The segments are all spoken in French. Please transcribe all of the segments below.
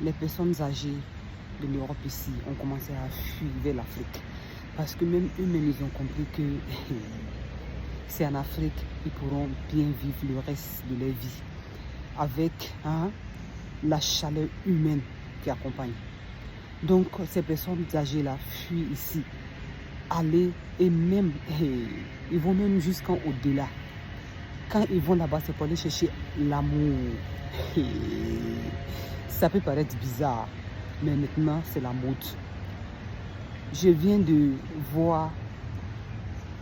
les personnes âgées de l'Europe ici ont commencé à fuir vers l'Afrique. Parce que même eux-mêmes, ils ont compris que c'est en Afrique qu'ils pourront bien vivre le reste de leur vie. Avec la chaleur humaine qui accompagne. Donc, ces personnes âgées-là fuient ici. Aller et même, ils vont même jusqu'au-delà. Quand ils vont là-bas, c'est pour aller chercher l'amour. Ça peut paraître bizarre, mais maintenant, c'est la mode. Je viens de voir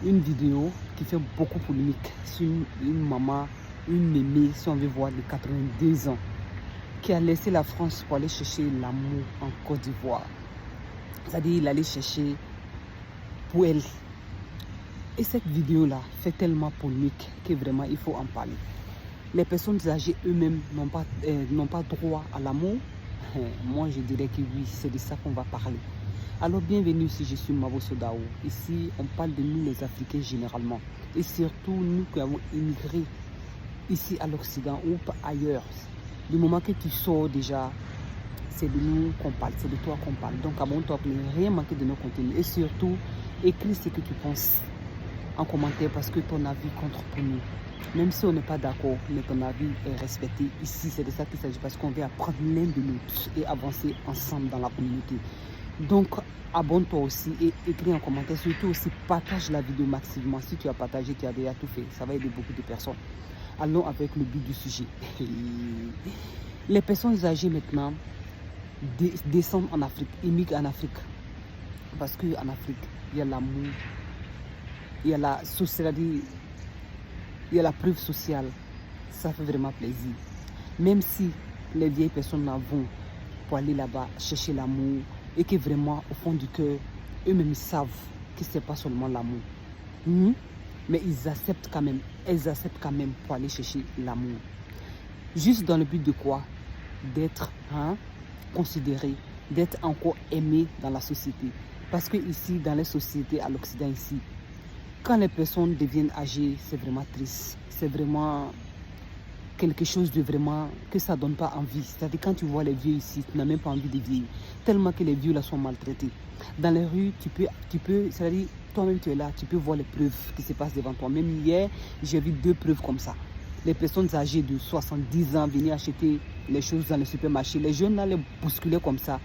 une vidéo qui fait beaucoup polémique sur une maman, une mémé, si on veut voir, de 82 ans, qui a laissé la France pour aller chercher l'amour en Côte d'Ivoire. C'est-à-dire, il allait chercher pour elle. Et cette vidéo-là fait tellement polémique que vraiment, il faut en parler. Les personnes âgées eux-mêmes n'ont pas droit à l'amour. Moi, je dirais que oui, c'est de ça qu'on va parler. Alors, bienvenue ici, je suis Mabo Sodao. Ici, on parle de nous les Africains généralement. Et surtout, nous qui avons immigré ici à l'Occident ou ailleurs. Du moment que tu sors déjà, c'est de nous qu'on parle, c'est de toi qu'on parle. Donc, abonne-toi pour ne rien manquer de nos contenus. Et surtout, écris ce que tu penses en commentaire parce que ton avis compte pour nous. Même si on n'est pas d'accord, mais ton avis est respecté. Ici, c'est de ça qu'il s'agit parce qu'on veut apprendre l'un de l'autre et avancer ensemble dans la communauté. Donc, abonne-toi aussi et écris en commentaire. Surtout aussi, partage la vidéo maximum. Si tu as partagé, tu as déjà tout fait. Ça va aider beaucoup de personnes. Allons avec le but du sujet. Les personnes âgées maintenant descendent en Afrique, immigrent en Afrique. Parce qu'en Afrique, il y a l'amour, il y a la socialité, il y a la preuve sociale. Ça fait vraiment plaisir. Même si les vieilles personnes en vont pour aller là-bas chercher l'amour et que vraiment, au fond du cœur, eux-mêmes savent que ce n'est pas seulement l'amour. Mais ils acceptent quand même. Elles acceptent quand même pour aller chercher l'amour. Juste dans le but de quoi? D'être considéré, d'être encore aimé dans la société. Parce que ici, dans les sociétés à l'Occident ici, quand les personnes deviennent âgées, c'est vraiment triste. C'est vraiment quelque chose de vraiment que ça ne donne pas envie. C'est-à-dire quand tu vois les vieux ici, tu n'as même pas envie de vieillir. Tellement que les vieux là sont maltraités. Dans les rues, tu peux, c'est-à-dire toi-même tu es là, tu peux voir les preuves qui se passent devant toi. Même hier, j'ai vu 2 preuves comme ça. Les personnes âgées de 70 ans venaient acheter les choses dans le supermarché. Les jeunes là les bousculaient comme ça.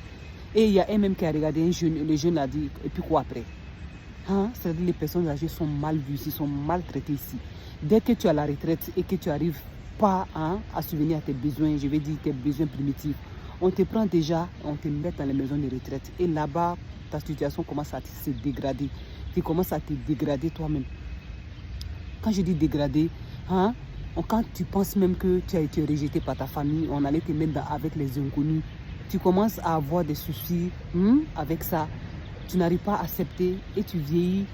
Et il y a un même qui a regardé un jeune, le jeune a dit, et puis quoi après? C'est-à-dire les personnes âgées sont mal vues ici, sont maltraitées ici. Dès que tu as la retraite et que tu arrives pas à subvenir à tes besoins, je vais dire tes besoins primitifs, on te prend déjà, on te met dans les maisons de retraite. Et là-bas, ta situation commence à se dégrader. Tu commences à te dégrader toi-même. Quand je dis dégrader, quand tu penses même que tu as été rejeté par ta famille, on allait te mettre avec les inconnus, tu commences à avoir des soucis avec ça. Tu n'arrives pas à accepter et tu vieillis.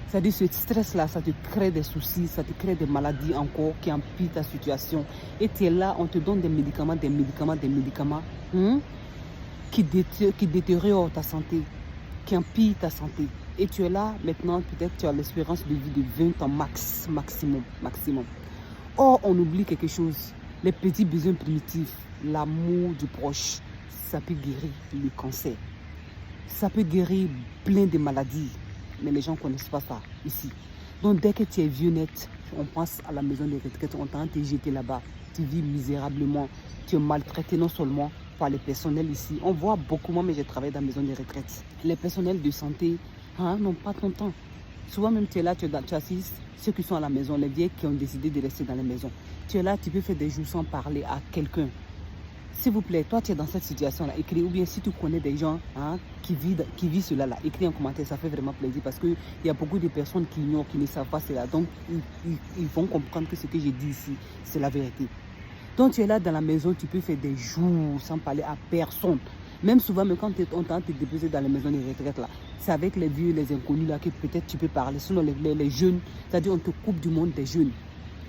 C'est-à-dire ce stress-là, ça te crée des soucis, ça te crée des maladies encore qui empirent ta situation. Et tu es là, on te donne des médicaments qui détériorent ta santé, qui empirent ta santé. Et tu es là, maintenant, peut-être tu as l'espérance de vie de 20 ans maximum. Or, on oublie quelque chose. Les petits besoins primitifs, l'amour du proche, ça peut guérir le cancer. Ça peut guérir plein de maladies. Mais les gens ne connaissent pas ça ici. Donc dès que tu es vieux net, on pense à la maison de retraite, on t'a jeté là-bas. Tu vis misérablement. Tu es maltraité non seulement par les personnels ici. On voit beaucoup, moi, mais j'ai travaillé dans la maison de retraite. Les personnels de santé n'ont pas ton temps. Souvent même tu es là, tu assistes ceux qui sont à la maison, les vieilles qui ont décidé de rester dans la maison. Tu es là, tu peux faire des jours sans parler à quelqu'un. S'il vous plaît, toi tu es dans cette situation-là, écris. Ou bien si tu connais des gens qui vivent cela là, écris en commentaire, ça fait vraiment plaisir. Parce qu'il y a beaucoup de personnes qui ignorent, qui ne savent pas cela. Donc ils vont comprendre que ce que j'ai dit ici, c'est la vérité. Donc tu es là dans la maison, tu peux faire des jours sans parler à personne. Même souvent, mais quand on t'a déposé dans la maison de retraite là, c'est avec les vieux, les inconnus là que peut-être tu peux parler. Sinon les jeunes, c'est-à-dire on te coupe du monde des jeunes.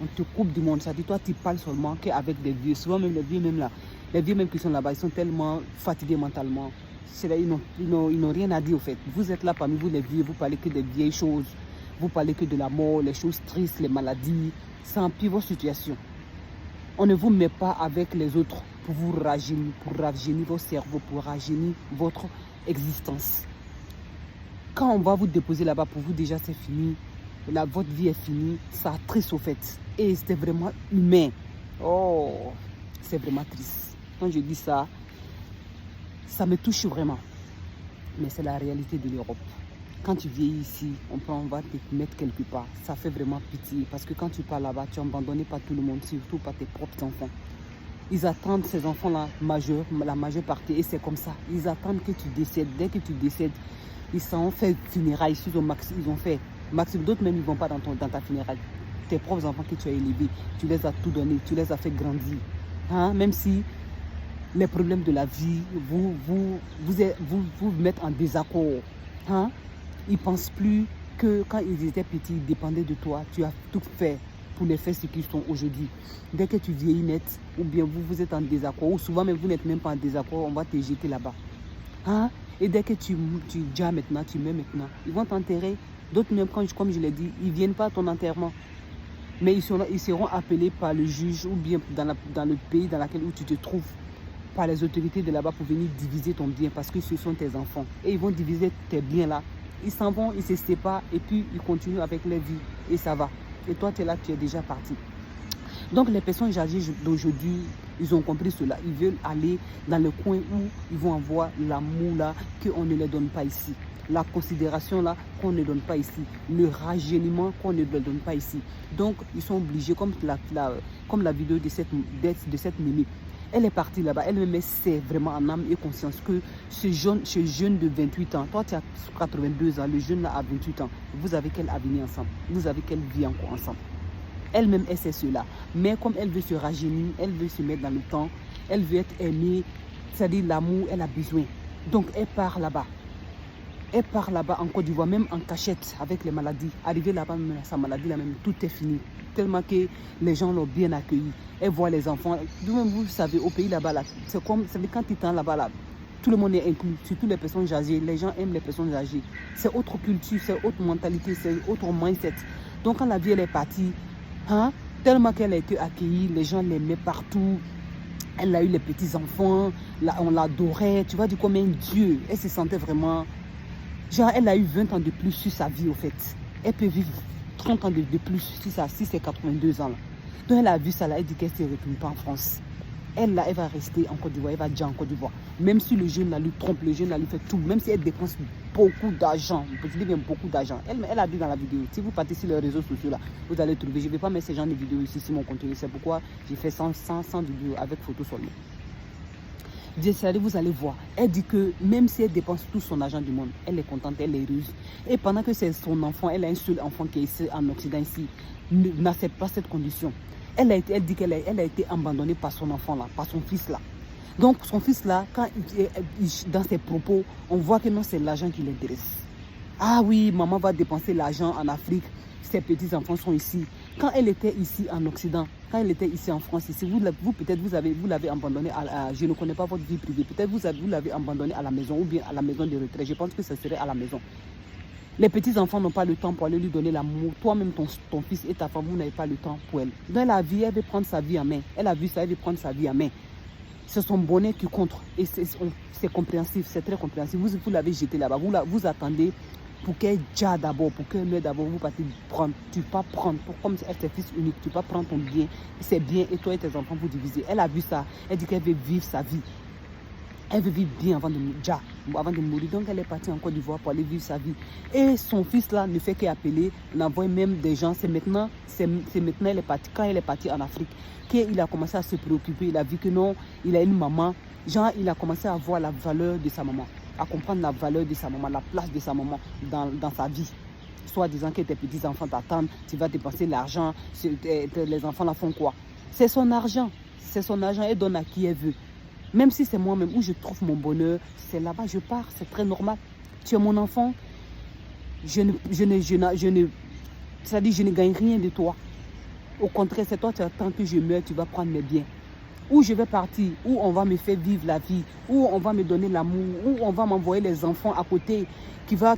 On te coupe du monde, c'est-à-dire toi tu parles seulement qu'avec des vieux. Souvent même les vieux même là. Les vieux même qui sont là-bas, ils sont tellement fatigués mentalement. Là, ils n'ont rien à dire au fait. Vous êtes là parmi vous les vieux, vous parlez que des vieilles choses. Vous parlez que de la mort, les choses tristes, les maladies. Ça empire votre situation. On ne vous met pas avec les autres pour vous rajeunir, pour rajeunir votre cerveau, pour rajeunir votre existence. Quand on va vous déposer là-bas, pour vous déjà c'est fini, votre vie est finie, ça triste au fait. Et c'était vraiment humain. Oh, c'est vraiment triste. Quand je dis ça, ça me touche vraiment. Mais c'est la réalité de l'Europe. Quand tu vieillis ici, on va te mettre quelque part. Ça fait vraiment pitié. Parce que quand tu pars là-bas, tu es abandonné par tout le monde, surtout par tes propres enfants. Ils attendent ces enfants-là, la majeure partie, et c'est comme ça. Ils attendent que tu décèdes. Dès que tu décèdes, ils s'en fait funérailles. Ils ont fait maximum. D'autres même, ils ne vont pas dans ta funéraille. Tes propres enfants que tu as élevés, tu les as tout donné, tu les as fait grandir. Hein? Même si les problèmes de la vie vous mettent en désaccord. Hein? Ils ne pensent plus que quand ils étaient petits, ils dépendaient de toi. Tu as tout fait pour les faire ce qu'ils sont aujourd'hui. Dès que tu vieillis net, ou bien vous êtes en désaccord, ou souvent même vous n'êtes même pas en désaccord, on va te jeter là-bas. Hein? Et dès que tu meurs maintenant, ils vont t'enterrer. D'autres même, comme je l'ai dit, ils ne viennent pas à ton enterrement. Mais ils seront appelés par le juge ou bien dans le pays dans lequel où tu te trouves, par les autorités de là-bas pour venir diviser ton bien parce que ce sont tes enfants. Et ils vont diviser tes biens là. Ils s'en vont, ils ne se séparent et puis ils continuent avec leur vie et ça va. Et toi, tu es là, tu es déjà parti. Donc les personnes âgées d'aujourd'hui, ils ont compris cela. Ils veulent aller dans le coin où ils vont avoir l'amour là qu'on ne les donne pas ici. La considération là qu'on ne donne pas ici. Le rajeunissement qu'on ne donne pas ici. Donc ils sont obligés, comme la vidéo de cette Mimi. Elle est partie là-bas, elle-même sait vraiment en âme et conscience que ce jeune de 28 ans, toi tu as 82 ans, le jeune là a 28 ans, vous avez quel avenir ensemble? Vous avez quelle vie encore ensemble? Elle-même, elle sait cela. Mais comme elle veut se rajeunir, elle veut se mettre dans le temps, elle veut être aimée, c'est-à-dire l'amour, elle a besoin. Donc elle part là-bas. Elle part là-bas en Côte d'Ivoire, même en cachette avec les maladies. Arrivée là-bas, sa maladie là-même, tout est fini. Tellement que les gens l'ont bien accueilli. Elle voit les enfants. Vous savez, au pays là-bas, là, c'est comme quand tu es là-bas, là, tout le monde est inclus, surtout les personnes âgées. Les gens aiment les personnes âgées. C'est autre culture, c'est autre mentalité, c'est autre mindset. Donc quand la vie elle est partie, hein, tellement qu'elle a été accueillie, les gens l'aimaient partout. Elle a eu les petits-enfants, on l'adorait. Tu vois, du comme un Dieu. Elle se sentait vraiment... Genre, elle a eu 20 ans de plus sur sa vie, au fait. Elle peut vivre 30 ans de plus si c'est 82 ans. Là. Donc, elle a vu ça, là, elle dit qu'elle ne se retourne pas en France. Elle, là, elle va rester en Côte d'Ivoire, elle va déjà en Côte d'Ivoire. Même si le jeune, là, lui trompe, le jeune, là, lui fait tout. Même si elle dépense beaucoup d'argent, je dis bien beaucoup d'argent. Elle a dit dans la vidéo, si vous partez sur les réseaux sociaux, là, vous allez trouver. Je ne vais pas mettre ce genre de vidéos ici sur mon contenu. C'est pourquoi j'ai fait 100 vidéos avec photos seulement. Vous allez voir, elle dit que même si elle dépense tout son argent du monde, elle est contente, elle est heureuse. Et pendant que c'est son enfant, elle a un seul enfant qui est ici en Occident, ici, n'accepte pas cette condition. Elle dit qu'elle a été abandonnée par son enfant là, par son fils là. Donc son fils là, quand dans ses propos, on voit que non, c'est l'argent qui l'intéresse. Ah oui, maman va dépenser l'argent en Afrique, ses petits-enfants sont ici. Quand elle était ici en Occident, quand elle était ici en France, ici, peut-être vous l'avez abandonnée je ne connais pas votre vie privée, peut-être vous l'avez abandonnée à la maison ou bien à la maison de retraite. Je pense que ce serait à la maison. Les petits-enfants n'ont pas le temps pour aller lui donner l'amour. Toi-même, ton fils et ta femme, vous n'avez pas le temps pour elle. Dans la vie, elle veut prendre sa vie en main. Elle a vu ça, elle veut prendre sa vie en main. C'est son bonheur qui compte. Et c'est compréhensif, c'est très compréhensif. Vous l'avez jeté là-bas. Vous attendez pour qu'elle déjà d'abord, pour qu'elle meure d'abord, vous partez prendre. Tu ne peux pas prendre, comme elle est fils unique, tu ne peux pas prendre ton bien, c'est bien, et toi et tes enfants, vous divisez. Elle a vu ça, elle dit qu'elle veut vivre sa vie. Elle veut vivre bien avant de mourir. Donc elle est partie en Côte d'Ivoire pour aller vivre sa vie. Et son fils là ne fait qu'appeler, on envoie même des gens. C'est maintenant elle est partie, quand elle est partie en Afrique, qu'il a commencé à se préoccuper. Il a vu que non, il a une maman. Genre, il a commencé à voir la valeur de sa maman, à comprendre la valeur de sa maman, la place de sa maman dans sa vie. Soit disant que tes petits-enfants t'attendent, tu vas dépenser l'argent, les enfants là font quoi? C'est son argent, elle donne à qui elle veut. Même si c'est moi-même où je trouve mon bonheur, c'est là-bas, je pars, c'est très normal. Tu es mon enfant, c'est-à-dire je ne gagne rien de toi. Au contraire, c'est toi, tu attends que je meure, tu vas prendre mes biens. Où je vais partir, où on va me faire vivre la vie, où on va me donner l'amour, où on va m'envoyer les enfants à côté, qui va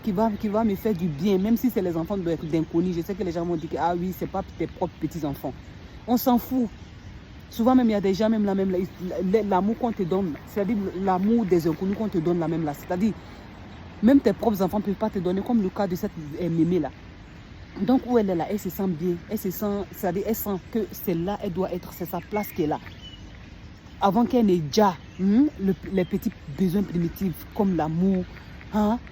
me faire du bien, même si c'est les enfants d'inconnus. Je sais que les gens vont dire que ah oui, c'est pas tes propres petits-enfants. On s'en fout. Souvent même, il y a des gens, même l'amour qu'on te donne, c'est-à-dire l'amour des inconnus qu'on te donne là même là. C'est-à-dire, même tes propres enfants ne peuvent pas te donner, comme le cas de cette mémé là. Donc où elle est là, elle se sent bien, elle se sent, c'est-à-dire elle sent que c'est là, elle doit être, c'est sa place qui est là. Avant qu'elle n'ait déjà les petits besoins primitifs comme l'amour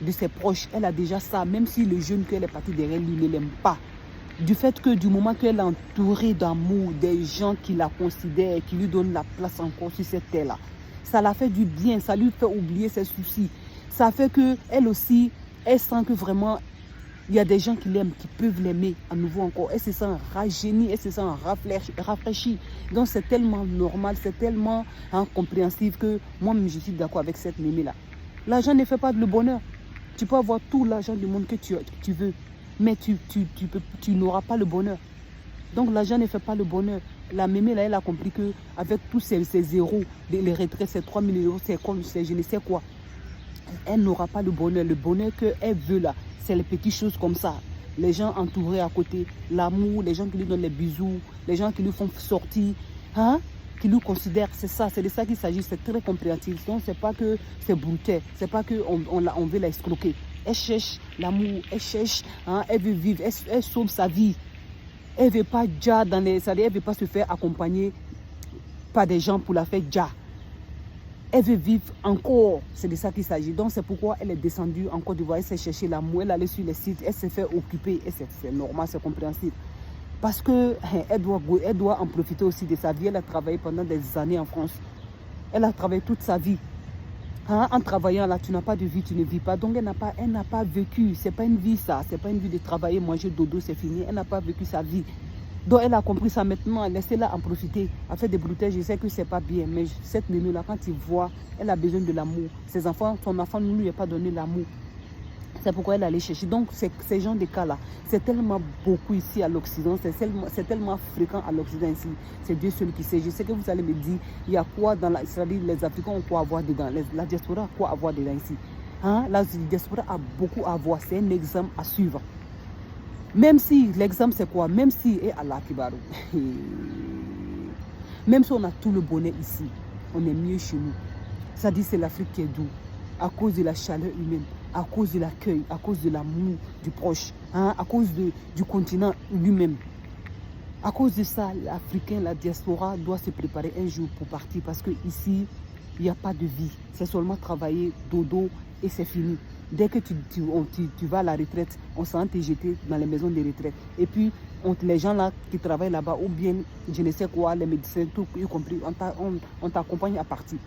de ses proches, elle a déjà ça, même si le jeune qu'elle est partie derrière lui ne l'aime pas. Du fait que du moment qu'elle est entourée d'amour, des gens qui la considèrent, qui lui donnent la place encore sur cette terre-là, ça la fait du bien, ça lui fait oublier ses soucis. Ça fait qu'elle aussi, elle sent que vraiment, il y a des gens qui l'aiment, qui peuvent l'aimer à nouveau encore. Elle se sent rajeunie, elle se sent rafraîchie. Donc c'est tellement normal, c'est tellement compréhensif que moi-même je suis d'accord avec cette mémé-là. L'argent ne fait pas le bonheur. Tu peux avoir tout l'argent du monde que tu veux, mais tu n'auras pas le bonheur. Donc l'argent ne fait pas le bonheur. La mémé là, elle a compris qu'avec tous ces zéros, les retraites, ces 3 000 euros, c'est comme je ne sais quoi. Elle n'aura pas le bonheur. Le bonheur qu'elle veut là, c'est les petites choses comme ça. Les gens entourés à côté, l'amour, les gens qui lui donnent les bisous, les gens qui lui font sortir, qui lui considèrent, c'est ça, c'est de ça qu'il s'agit, c'est très compréhensif. Donc c'est pas que c'est brutal, c'est pas qu'on veut la escroquer. Elle cherche l'amour, elle cherche, elle veut vivre, elle sauve sa vie. Elle ne veut pas déjà dans les, c'est-à-dire elle veut pas se faire accompagner par des gens pour la faire déjà. Elle veut vivre encore, c'est de ça qu'il s'agit. Donc c'est pourquoi elle est descendue en Côte d'Ivoire, elle s'est chercher l'amour, elle est allée sur les sites, elle s'est fait occuper, et c'est normal, c'est compréhensible. Parce qu'elle doit en profiter aussi de sa vie. Elle a travaillé pendant des années en France. Elle a travaillé toute sa vie. En travaillant là, tu n'as pas de vie, tu ne vis pas. Donc elle n'a pas vécu, c'est pas une vie ça, c'est pas une vie de travailler, manger, dodo, c'est fini. Elle n'a pas vécu sa vie. Donc elle a compris ça maintenant, laissez-la en profiter. Elle fait des brouteilles, je sais que c'est pas bien, mais cette mémé-là, quand il voit, elle a besoin de l'amour. Ses enfants, son enfant ne lui a pas donné l'amour. C'est pourquoi elle allait chercher. Donc ces gens de cas-là, c'est tellement beaucoup ici à l'Occident, c'est tellement fréquent à l'Occident ici. C'est Dieu seul qui sait. Je sais que vous allez me dire, il y a quoi dans la... C'est-à-dire les Africains ont quoi avoir dedans, la diaspora a quoi avoir dedans ici. La diaspora a beaucoup à avoir, c'est un exemple à suivre. Même si, l'exemple c'est quoi? Même si, et Allah Kibarou, même si on a tout le bonheur ici, on est mieux chez nous. Ça dit c'est l'Afrique qui est doux, à cause de la chaleur humaine, à cause de l'accueil, à cause de l'amour du proche, à cause du continent lui-même. À cause de ça, l'Africain, la diaspora doit se préparer un jour pour partir parce qu'ici, il n'y a pas de vie. C'est seulement travailler, dodo et c'est fini. Dès que tu vas à la retraite, on s'en te jeter dans les maisons de retraite. Et puis, les gens là qui travaillent là-bas, ou bien, je ne sais quoi, les médecins, tout y compris, on t'accompagne à partir.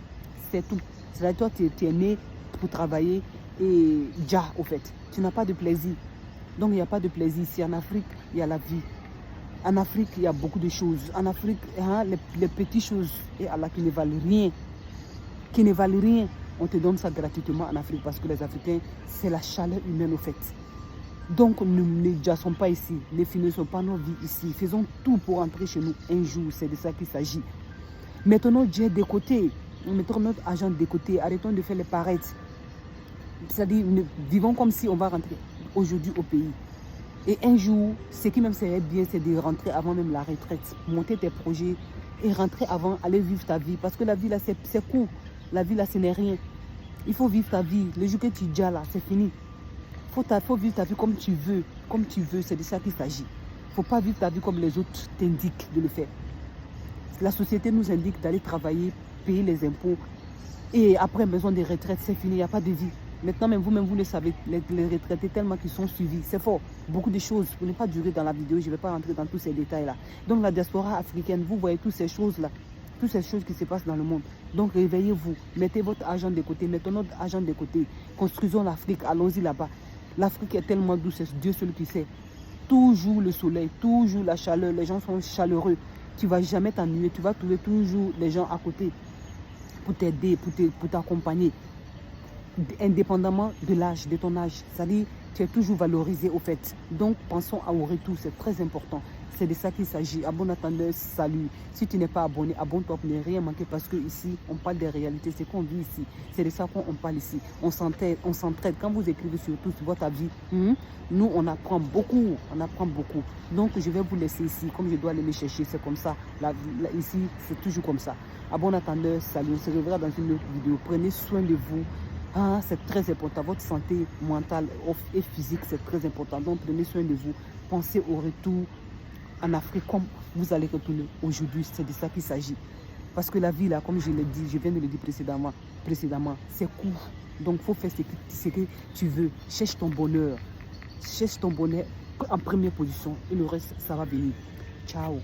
C'est tout. C'est-à-dire, toi, tu es né pour travailler et déjà, au fait. Tu n'as pas de plaisir. Donc, il n'y a pas de plaisir ici. En Afrique, il y a la vie. En Afrique, il y a beaucoup de choses. En Afrique, les petites choses qui ne valent rien. Qui ne valent rien. On te donne ça gratuitement en Afrique parce que les Africains, c'est la chaleur humaine au fait. Donc ne jassons pas ici, ne finissons pas nos vies ici. Faisons tout pour entrer chez nous un jour, c'est de ça qu'il s'agit. Mettons notre jet de côté, mettons notre argent de côté, arrêtons de faire les parettes. C'est-à-dire, vivons comme si on va rentrer aujourd'hui au pays. Et un jour, ce qui même serait bien, c'est de rentrer avant même la retraite, monter tes projets et rentrer avant, aller vivre ta vie. Parce que la vie là, c'est court. La vie là, ce n'est rien. Il faut vivre ta vie. Le jour que tu dis là, c'est fini. Il faut vivre ta vie comme tu veux. Comme tu veux, c'est de ça qu'il s'agit. Il ne faut pas vivre ta vie comme les autres t'indiquent de le faire. La société nous indique d'aller travailler, payer les impôts. Et après, besoin de retraite, c'est fini. Il n'y a pas de vie. Maintenant, même vous le savez, les retraités tellement qu'ils sont suivis. C'est fort. Beaucoup de choses. Pour ne pas durer dans la vidéo, je ne vais pas rentrer dans tous ces détails-là. Donc, la diaspora africaine, vous voyez toutes ces choses-là. Toutes ces choses qui se passent dans le monde. Donc réveillez-vous, mettez votre argent de côté, mettons notre argent de côté, construisons l'Afrique, allons-y là-bas. L'Afrique est tellement douce, c'est Dieu seul qui sait. Toujours le soleil, toujours la chaleur, les gens sont chaleureux. Tu ne vas jamais t'ennuyer, tu vas trouver toujours les gens à côté pour t'aider, pour t'accompagner. Indépendamment de l'âge, de ton âge. C'est-à-dire, tu es toujours valorisé au fait. Donc pensons au retour, c'est très important. C'est de ça qu'il s'agit. À bon entendeur, salut. Si tu n'es pas abonné, abonne-toi pour ne rien manquer parce que ici, on parle des réalités. C'est qu'on vit ici. C'est de ça qu'on parle ici. On s'entraide. Quand vous écrivez surtout sur votre avis, nous, on apprend beaucoup. On apprend beaucoup. Donc, je vais vous laisser ici. Comme je dois aller me chercher, c'est comme ça. Ici, c'est toujours comme ça. À bon entendeur, salut. On se reverra dans une autre vidéo. Prenez soin de vous. Ah, c'est très important. Votre santé mentale et physique, c'est très important. Donc, prenez soin de vous. Pensez au retour en Afrique comme vous allez retourner aujourd'hui. C'est de ça qu'il s'agit. Parce que la vie, là, comme je l'ai dit, je viens de le dire précédemment, c'est court. Donc, il faut faire ce que tu veux. Cherche ton bonheur. Cherche ton bonheur en première position. Et le reste, ça va venir. Ciao.